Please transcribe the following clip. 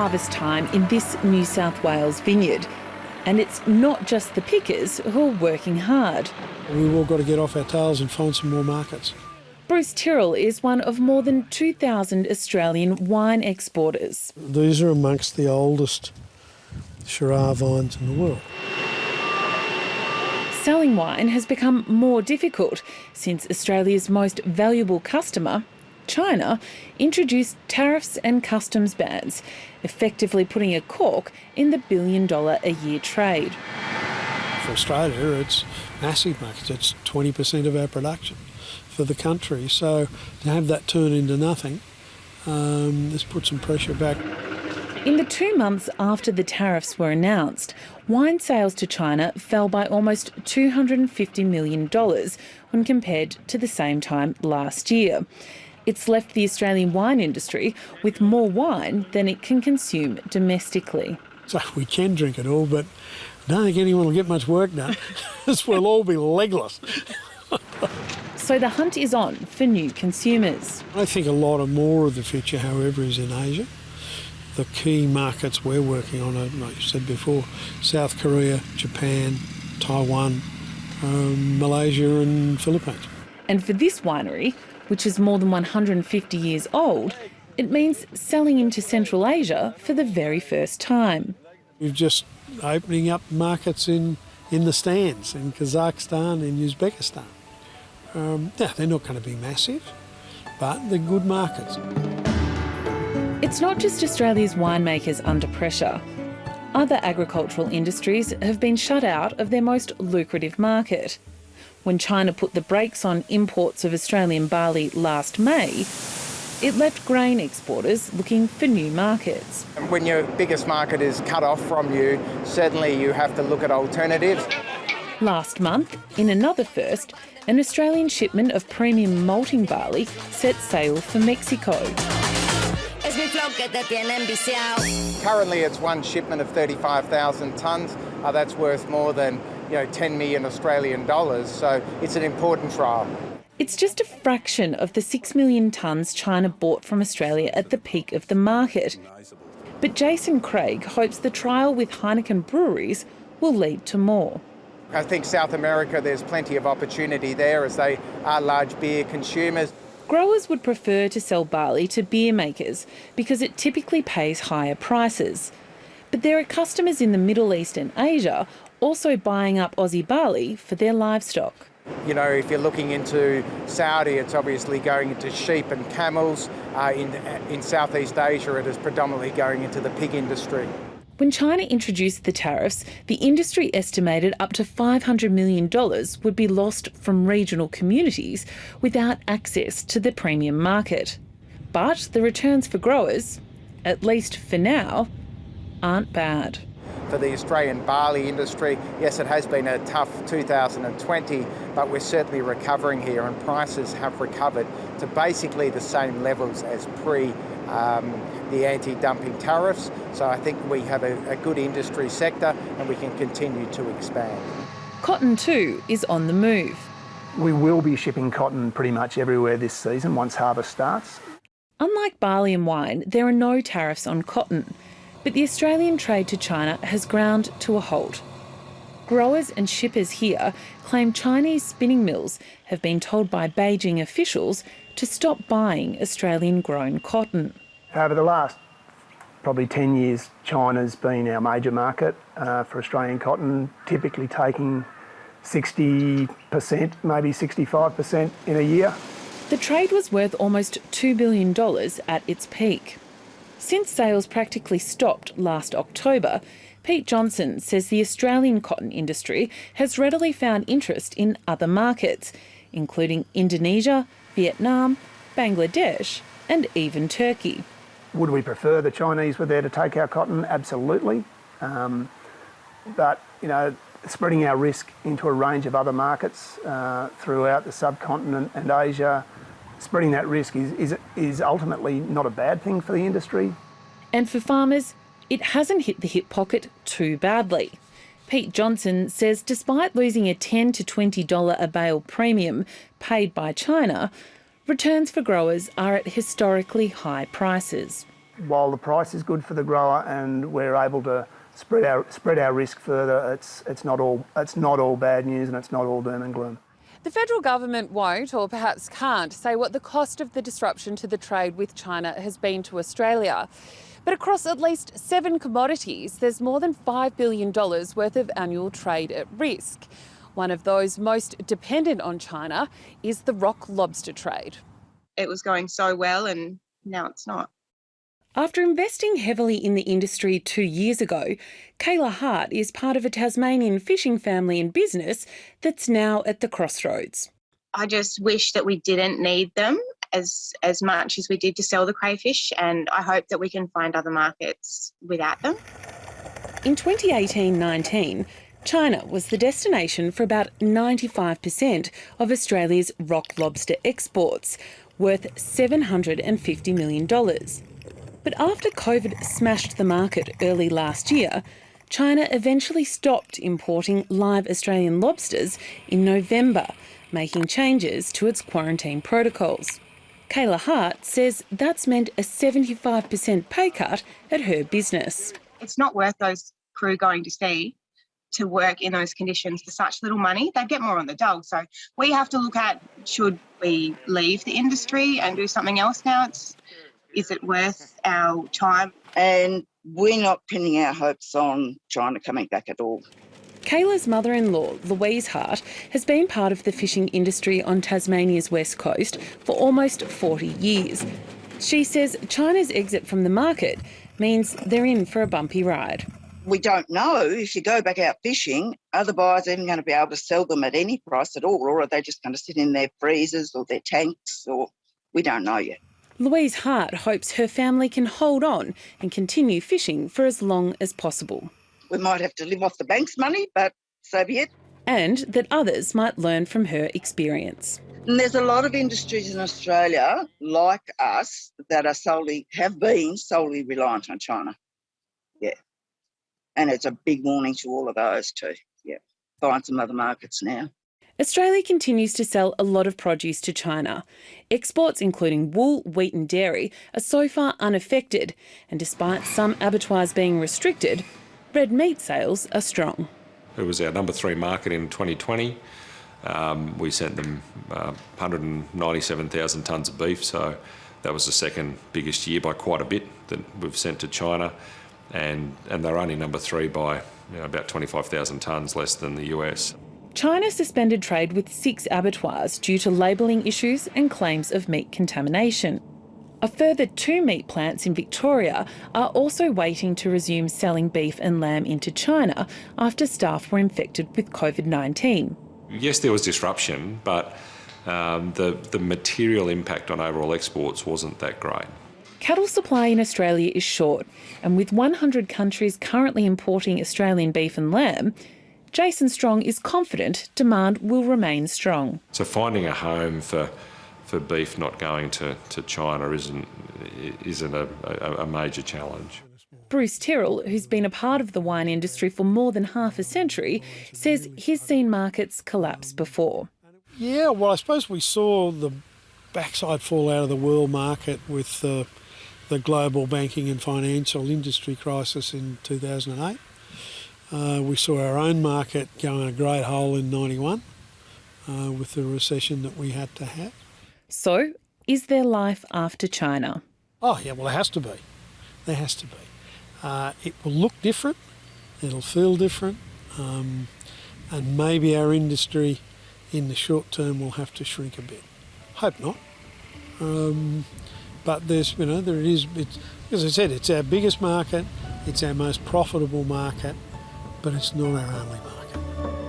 harvest time in this New South Wales vineyard. And it's not just the pickers who are working hard. We've all got to get off our tails and find some more markets. Bruce Tyrrell is one of more than 2,000 Australian wine exporters. These are amongst the oldest Shiraz vines in the world. Selling wine has become more difficult since Australia's most valuable customer, China, introduced tariffs and customs bans, effectively putting a cork in the billion-dollar-a-year trade. For Australia, it's massive markets. It's 20% of our production for the country. So to have that turn into nothing, this puts some pressure back. In the 2 months after the tariffs were announced, wine sales to China fell by almost $250 million when compared to the same time last year. It's left the Australian wine industry with more wine than it can consume domestically. So we can drink it all, but I don't think anyone will get much work done. This will all be legless. So the hunt is on for new consumers. I think a lot more of the future, however, is in Asia. The key markets we're working on are, like you said before, South Korea, Japan, Taiwan, Malaysia and Philippines. And for this winery, which is more than 150 years old, it means selling into Central Asia for the very first time. We're just opening up markets in the stands, in Kazakhstan, in Uzbekistan. They're not going to be massive, but they're good markets. It's not just Australia's winemakers under pressure. Other agricultural industries have been shut out of their most lucrative market. When China put the brakes on imports of Australian barley last May, it left grain exporters looking for new markets. When your biggest market is cut off from you, certainly you have to look at alternatives. Last month, in another first, an Australian shipment of premium malting barley set sail for Mexico. Currently it's one shipment of 35,000 tonnes. That's worth more than 10 million Australian dollars, so it's an important trial. It's just a fraction of the 6 million tonnes China bought from Australia at the peak of the market. But Jason Craig hopes the trial with Heineken breweries will lead to more. I think South America, there's plenty of opportunity there as they are large beer consumers. Growers would prefer to sell barley to beer makers because it typically pays higher prices. But there are customers in the Middle East and Asia also buying up Aussie barley for their livestock. If you're looking into Saudi, it's obviously going into sheep and camels. In Southeast Asia, it is predominantly going into the pig industry. When China introduced the tariffs, the industry estimated up to $500 million would be lost from regional communities without access to the premium market. But the returns for growers, at least for now, aren't bad. For the Australian barley industry, yes, it has been a tough 2020, but we're certainly recovering here, and prices have recovered to basically the same levels as pre the anti-dumping tariffs. So I think we have a good industry sector and we can continue to expand. Cotton too is on the move. We will be shipping cotton pretty much everywhere this season once harvest starts. Unlike barley and wine, there are no tariffs on cotton, but the Australian trade to China has ground to a halt. Growers and shippers here claim Chinese spinning mills have been told by Beijing officials to stop buying Australian-grown cotton. Over the last probably 10 years, China's been our major market for Australian cotton, typically taking 60%, maybe 65% in a year. The trade was worth almost $2 billion at its peak. Since sales practically stopped last October, Pete Johnson says the Australian cotton industry has readily found interest in other markets, including Indonesia, Vietnam, Bangladesh and even Turkey. Would we prefer the Chinese were there to take our cotton? Absolutely. But, spreading our risk into a range of other markets throughout the subcontinent and Asia, spreading that risk is ultimately not a bad thing for the industry. And for farmers, it hasn't hit the hip pocket too badly. Pete Johnson says despite losing a $10 to $20 a bale premium paid by China, returns for growers are at historically high prices. while the price is good for the grower and we're able to spread our risk further, it's not all bad news and it's not all doom and gloom. The federal government won't, or perhaps can't, say what the cost of the disruption to the trade with China has been to Australia. But across at least 7 commodities, there's more than $5 billion worth of annual trade at risk. One of those most dependent on China is the rock lobster trade. It was going so well and now it's not. After investing heavily in the industry 2 years ago, Kayla Hart is part of a Tasmanian fishing family and business that's now at the crossroads. I just wish that we didn't need them as much as we did to sell the crayfish, and I hope that we can find other markets without them. In 2018-19, China was the destination for about 95% of Australia's rock lobster exports, worth $750 million. But after COVID smashed the market early last year, China eventually stopped importing live Australian lobsters in November, making changes to its quarantine protocols. Kayla Hart says that's meant a 75% pay cut at her business. It's not worth those crew going to sea to work in those conditions for such little money. They'd get more on the dole. So we have to look at, should we leave the industry and do something else now? Is it worth our time? And we're not pinning our hopes on China coming back at all. Kayla's mother-in-law, Louise Hart, has been part of the fishing industry on Tasmania's west coast for almost 40 years. She says China's exit from the market means they're in for a bumpy ride. We don't know if you go back out fishing, are the buyers even going to be able to sell them at any price at all, or are they just going to sit in their freezers or their tanks, or we don't know yet. Louise Hart hopes her family can hold on and continue fishing for as long as possible. We might have to live off the bank's money, but so be it. And that others might learn from her experience. And there's a lot of industries in Australia, like us, that have been solely reliant on China. Yeah. And it's a big warning to all of those too. Yeah. Find some other markets now. Australia continues to sell a lot of produce to China. Exports, including wool, wheat and dairy, are so far unaffected, and despite some abattoirs being restricted, red meat sales are strong. It was our number 3 market in 2020. We sent them 197,000 tonnes of beef, so that was the second biggest year by quite a bit that we've sent to China, and they're only number 3 by about 25,000 tonnes less than the US. China suspended trade with 6 abattoirs due to labelling issues and claims of meat contamination. A further 2 meat plants in Victoria are also waiting to resume selling beef and lamb into China after staff were infected with COVID-19. Yes, there was disruption, but the material impact on overall exports wasn't that great. Cattle supply in Australia is short, and with 100 countries currently importing Australian beef and lamb, Jason Strong is confident demand will remain strong. So finding a home for beef not going to China isn't a major challenge. Bruce Tyrrell, who's been a part of the wine industry for more than half a century, says he's seen markets collapse before. Yeah, well, I suppose we saw the backside fall out of the world market with the global banking and financial industry crisis in 2008. We saw our own market go in a great hole in 91 with the recession that we had to have. So, is there life after China? Oh, yeah, well, there has to be. There has to be. It will look different, it'll feel different, and maybe our industry in the short term will have to shrink a bit. Hope not. But there's, as I said, it's our biggest market, it's our most profitable market, but it's not our only market.